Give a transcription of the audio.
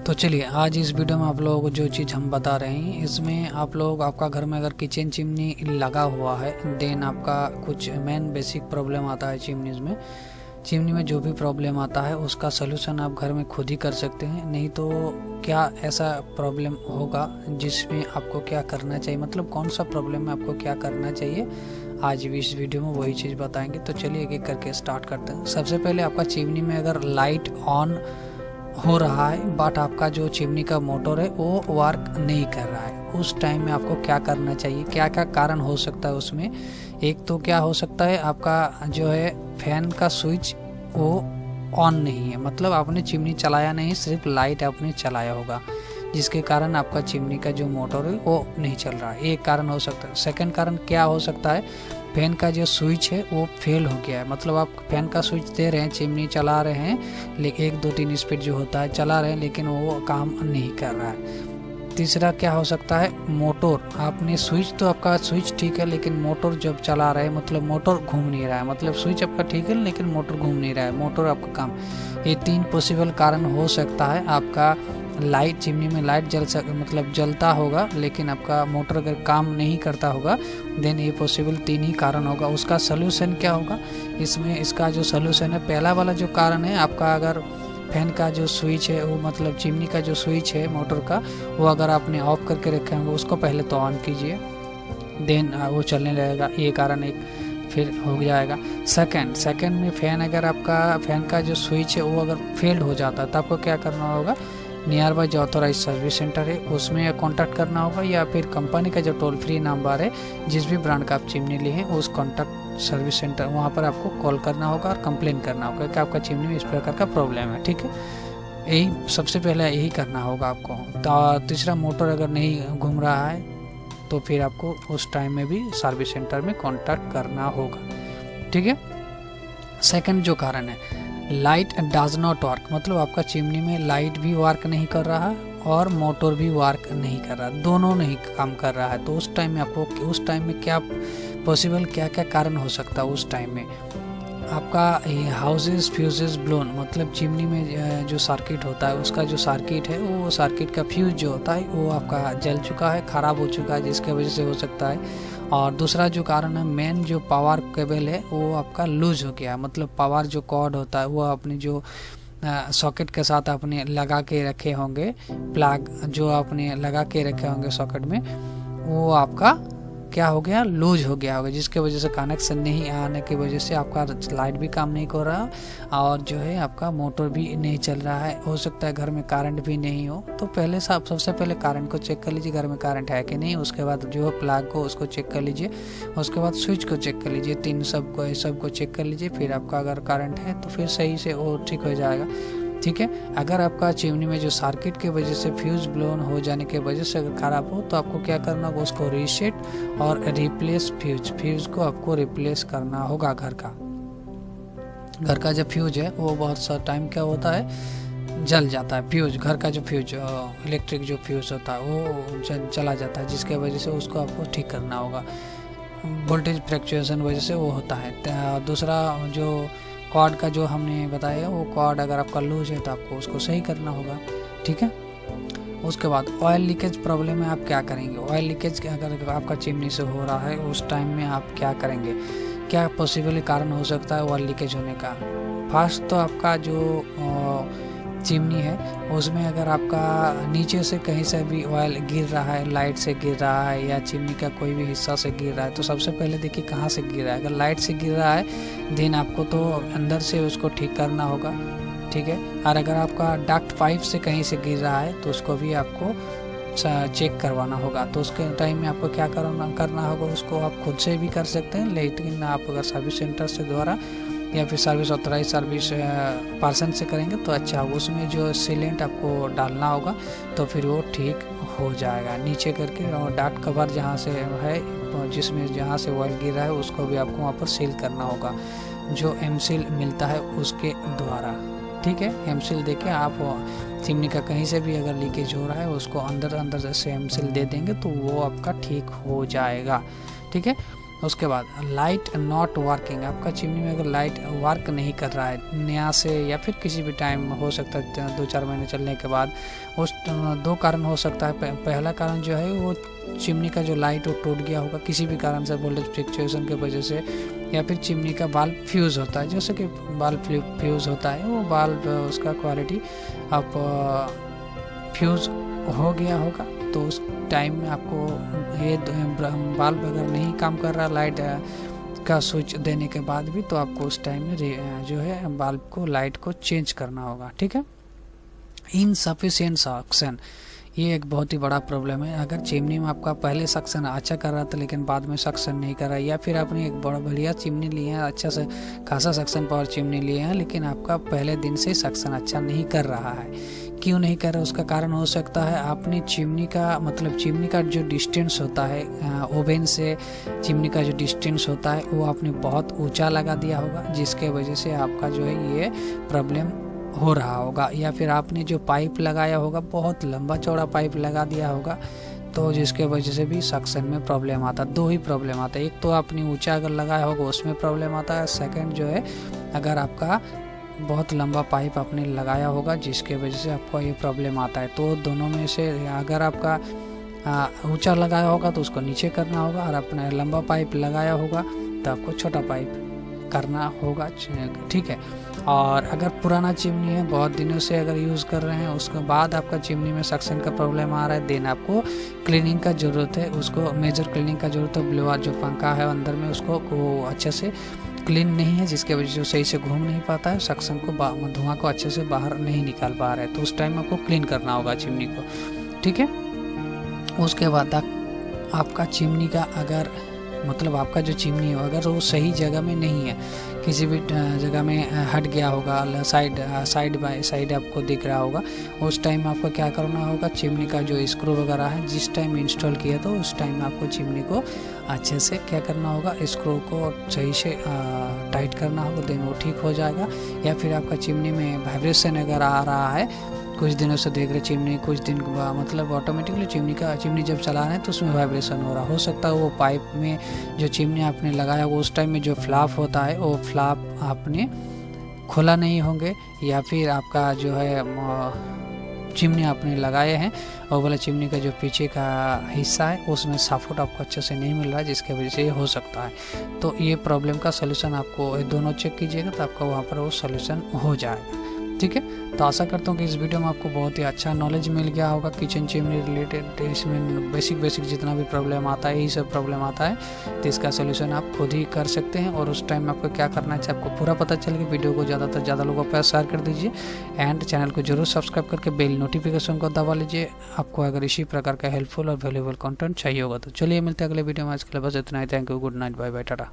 तो चलिए आज इस वीडियो में आप लोगों को जो चीज़ हम बता रहे हैं इसमें आप लोग आपका घर में अगर किचन चिमनी लगा हुआ है देन आपका कुछ मेन बेसिक प्रॉब्लम आता है चिमनी में जो भी प्रॉब्लम आता है उसका सलूशन आप घर में खुद ही कर सकते हैं। नहीं तो क्या ऐसा प्रॉब्लम होगा जिसमें आपको क्या करना चाहिए, मतलब कौन सा प्रॉब्लम में आपको क्या करना चाहिए, आज भी इस वीडियो में वही चीज़ बताएंगे। तो चलिए एक एक करके स्टार्ट करते हैं। सबसे पहले आपका चिमनी में अगर लाइट ऑन हो रहा है बट आपका जो चिमनी का मोटर है वो वर्क नहीं कर रहा है, उस टाइम में आपको क्या करना चाहिए, क्या क्या कारण हो सकता है उसमें। एक तो क्या हो सकता है आपका जो है फैन का स्विच वो ऑन नहीं है, मतलब आपने चिमनी चलाया नहीं, सिर्फ लाइट आपने चलाया होगा जिसके कारण आपका चिमनी का जो मोटर है वो नहीं चल रहा है, एक कारण हो सकता है। सेकंड कारण क्या हो सकता है, फैन का जो स्विच है वो फेल हो गया है, मतलब आप फैन का स्विच दे रहे हैं, चिमनी चला रहे हैं, लेकिन 1 2 3 स्पीड जो होता है चला रहे हैं लेकिन वो काम नहीं कर रहा है। तीसरा क्या हो सकता है, मोटर आपने स्विच तो आपका स्विच ठीक है लेकिन मोटर जब चला रहे हैं मतलब मोटर घूम नहीं रहा है, मतलब स्विच आपका ठीक है लेकिन मोटर घूम नहीं रहा है, मोटर आपका काम। ये 3 पॉसिबल कारण हो सकता है। आपका लाइट चिमनी में लाइट मतलब जलता होगा लेकिन आपका मोटर अगर काम नहीं करता होगा देन ये पॉसिबल 3 ही कारण होगा। उसका सलूशन क्या होगा इसमें, इसका जो सलूशन है, पहला वाला जो कारण है आपका अगर फैन का जो स्विच है वो मतलब चिमनी का जो स्विच है मोटर का वो अगर आपने ऑफ करके रखे होंगे उसको पहले तो ऑन कीजिए देन वो चलने लगेगा, ये कारण एक फिर हो जाएगा। सेकंड में फैन अगर आपका फैन का जो स्विच है वो अगर फेल्ड हो जाता है तो आपको क्या करना होगा, नियर बाय जो ऑथोराइज सर्विस सेंटर है उसमें कॉन्टैक्ट करना होगा या फिर कंपनी का जो टोल फ्री नंबर है जिस भी ब्रांड का आप चिमनी लिए हैं उस कॉन्टैक्ट सर्विस सेंटर वहाँ पर आपको कॉल करना होगा और कंप्लेन करना होगा कि आपका चिमनी में इस प्रकार का प्रॉब्लम है। ठीक है, यही सबसे पहले यही करना होगा आपको। तो तीसरा, मोटर अगर नहीं घूम रहा है तो फिर आपको उस टाइम में भी सर्विस सेंटर में कॉन्टैक्ट करना होगा। ठीक है। सेकंड जो कारण है, लाइट डज नॉट वर्क, मतलब आपका चिमनी में लाइट भी वर्क नहीं कर रहा और मोटर भी वर्क नहीं कर रहा, दोनों नहीं काम कर रहा है। तो उस टाइम में आपको उस टाइम में क्या पॉसिबल क्या क्या कारण हो सकता है उस टाइम में, आपका हाउसेस फ्यूजेस ब्लोन, मतलब चिमनी में जो सर्किट होता है उसका जो सर्किट है वो सर्किट का फ्यूज जो होता है वो आपका जल चुका है, ख़राब हो चुका है जिसके वजह से हो सकता है। और दूसरा जो कारण है, मेन जो पावर केबल है वो आपका लूज हो गया है, मतलब पावर जो कॉर्ड होता है वो अपने जो सॉकेट के साथ आपने लगा के रखे होंगे, प्लग जो आपने लगा के रखे होंगे सॉकेट में वो आपका क्या हो गया, लूज हो गया होगा जिसके वजह से कनेक्शन नहीं आने की वजह से आपका लाइट भी काम नहीं कर रहा और जो है आपका मोटर भी नहीं चल रहा है। हो सकता है घर में करंट भी नहीं हो, तो पहले सबसे पहले करंट को चेक कर लीजिए घर में करंट है कि नहीं, उसके बाद जो है प्लग को उसको चेक कर लीजिए, उसके बाद स्विच को चेक कर लीजिए, 3 सबको चेक कर लीजिए, फिर आपका अगर करंट है तो फिर सही से वो ठीक हो जाएगा। ठीक है। अगर आपका चिमनी में जो सर्किट की वजह से फ्यूज ब्लोन हो जाने की वजह से अगर ख़राब हो तो आपको क्या करना होगा, उसको रीसेट और रिप्लेस फ्यूज को आपको रिप्लेस करना होगा। घर का जो फ्यूज है वो बहुत सा टाइम क्या होता है, जल जाता है फ्यूज, घर का जो फ्यूज इलेक्ट्रिक जो फ्यूज होता है वो चला जाता है जिसके वजह से उसको आपको ठीक करना होगा, वोल्टेज फ्लक्चुएशन वजह से वो होता है। दूसरा जो कॉर्ड का जो हमने बताया वो कॉर्ड अगर आपका लूज है तो आपको उसको सही करना होगा। ठीक है। उसके बाद ऑयल लीकेज प्रॉब्लम में आप क्या करेंगे, ऑयल लीकेज अगर आपका चिमनी से हो रहा है उस टाइम में आप क्या करेंगे, क्या पॉसिबल कारण हो सकता है ऑयल लीकेज होने का। फर्स्ट तो आपका जो चिमनी है उसमें अगर आपका नीचे से कहीं से भी ऑयल गिर रहा है, लाइट से गिर रहा है या चिमनी का कोई भी हिस्सा से गिर रहा है तो सबसे पहले देखिए कहाँ से गिर रहा है। अगर लाइट से गिर रहा है देन आपको तो अंदर से उसको ठीक करना होगा। ठीक है। और अगर आपका डक्ट पाइप से कहीं से गिर रहा है तो उसको भी आपको चेक करवाना होगा। तो उसके टाइम में आपको क्या करना होगा, उसको आप खुद से भी कर सकते हैं लेकिन आप अगर सर्विस सेंटर से द्वारा या फिर सर्विस ऑथराइज सर्विस पर्सन से करेंगे तो अच्छा होगा। उसमें जो सीलेंट आपको डालना होगा तो फिर वो ठीक हो जाएगा नीचे करके, और डक्ट कवर जहाँ से है जिसमें जहाँ से ऑयल गिर रहा है उसको भी आपको वहाँ पर सील करना होगा, जो एम सील मिलता है उसके द्वारा। ठीक है। एम सील देके आप चिमनी का कहीं से भी अगर लीकेज हो रहा है उसको अंदर से एम सील दे देंगे तो वो आपका ठीक हो जाएगा। ठीक है। उसके बाद लाइट नॉट वर्किंग, आपका चिमनी में अगर लाइट वर्क नहीं कर रहा है नया से या फिर किसी भी टाइम हो सकता है 2-4 महीने चलने के बाद, उस 2 कारण हो सकता है। पहला कारण जो है वो चिमनी का जो लाइट वो टूट गया होगा किसी भी कारण से, वोल्टेज फ्लक्चुएशन की वजह से, या फिर चिमनी का बाल्ब फ्यूज़ होता है। जैसे कि बाल्ब फ्यूज़ होता है, वो बाल्ब उसका क्वालिटी अब फ्यूज़ हो गया होगा, तो उस टाइम में आपको ये बाल्ब अगर नहीं काम कर रहा लाइट का स्विच देने के बाद भी, तो आपको उस टाइम में जो है बाल्ब को लाइट को चेंज करना होगा। ठीक है। इनसफिशिएंट सक्शन, ये एक बहुत ही बड़ा प्रॉब्लम है। अगर चिमनी में आपका पहले सक्शन अच्छा कर रहा था लेकिन बाद में सक्शन नहीं कर रहा, या फिर आपने एक बड़ा बढ़िया चिमनी लिए है, अच्छा से खासा सक्शन पावर चिमनी लिए हैं, लेकिन आपका पहले दिन से सक्शन अच्छा नहीं कर रहा है, क्यों नहीं कर रहा? उसका कारण हो सकता है आपने चिमनी का मतलब चिमनी का जो डिस्टेंस होता है ओवन से चिमनी का जो डिस्टेंस होता है वो आपने बहुत ऊंचा लगा दिया होगा, जिसके वजह से आपका जो है ये प्रॉब्लम हो रहा होगा। या फिर आपने जो पाइप लगाया होगा बहुत लंबा चौड़ा पाइप लगा दिया होगा, तो जिसके वजह से भी सक्शन में प्रॉब्लम आता है। 2 ही प्रॉब्लम आता है, एक तो आपने ऊंचा अगर लगाया होगा उसमें प्रॉब्लम आता है, सेकंड जो है अगर आपका बहुत लंबा पाइप आपने लगाया होगा जिसके वजह से आपको ये प्रॉब्लम आता है। तो दोनों में से अगर आपका ऊंचा लगाया होगा तो उसको नीचे करना होगा, और आपने लंबा पाइप लगाया होगा तो आपको छोटा पाइप करना होगा। ठीक है। और अगर पुराना चिमनी है बहुत दिनों से अगर यूज़ कर रहे हैं, उसके बाद आपका चिमनी में सक्शन का प्रॉब्लम आ रहा है, देन आपको क्लीनिंग का ज़रूरत है, उसको मेजर क्लीनिंग का ज़रूरत है। ब्लोअर जो पंखा है अंदर में उसको वो अच्छे से क्लीन नहीं है, जिसके वजह से सही से घूम नहीं पाता है, सक्शन को धुआं को अच्छे से बाहर नहीं निकाल पा रहा है, तो उस टाइम आपको क्लीन करना होगा चिमनी को। ठीक है। उसके बाद आपका चिमनी का अगर मतलब आपका जो चिमनी हो अगर वो सही जगह में नहीं है, किसी भी जगह में हट गया होगा, साइड बाय साइड आपको दिख रहा होगा, उस टाइम आपको क्या करना होगा, चिमनी का जो स्क्रू वगैरह है जिस टाइम इंस्टॉल किया तो उस टाइम आपको चिमनी को अच्छे से क्या करना होगा, स्क्रू को सही से टाइट करना होगा, देन वो ठीक हो जाएगा। या फिर आपका चिमनी में वाइब्रेशन अगर आ रहा है, कुछ दिनों से देख रहे चिमनी कुछ दिन मतलब ऑटोमेटिकली चिमनी जब चला रहे हैं तो उसमें वाइब्रेशन हो रहा हो सकता है वो पाइप में जो चिमनी आपने लगाया वो उस टाइम में जो फ्लैप होता है वो फ्लैप आपने खोला नहीं होंगे, या फिर आपका जो है चिमनी आपने लगाए हैं और वाला चिमनी का जो पीछे का हिस्सा है उसमें सपोर्ट आपको अच्छे से नहीं मिल रहा है, जिसके वजह से ये हो सकता है। तो ये प्रॉब्लम का सलूशन आपको दोनों चेक कीजिएगा तो आपका वहाँ पर वो सलूशन हो जाएगा। ठीक है। तो आशा करता हूँ कि इस वीडियो में आपको बहुत ही अच्छा नॉलेज मिल गया होगा किचन चिमनी रिलेटेड। इसमें बेसिक जितना भी प्रॉब्लम आता है यही सब प्रॉब्लम आता है, तो इसका सोल्यूशन आप खुद ही कर सकते हैं। और उस टाइम में आपको क्या करना चाहिए आपको पूरा पता चल गया। वीडियो को ज़्यादा से ज़्यादा लोगों पर शेयर कर दीजिए एंड चैनल को जरूर सब्सक्राइब करके बेल नोटिफिकेशन को दबा लीजिए, आपको अगर इसी प्रकार का हेल्पफुल और वैल्यूएबल कंटेंट चाहिए होगा तो। चलिए मिलते हैं अगले वीडियो में, आज के लिए बस इतना ही। Thank you, good night, bye bye, Tata.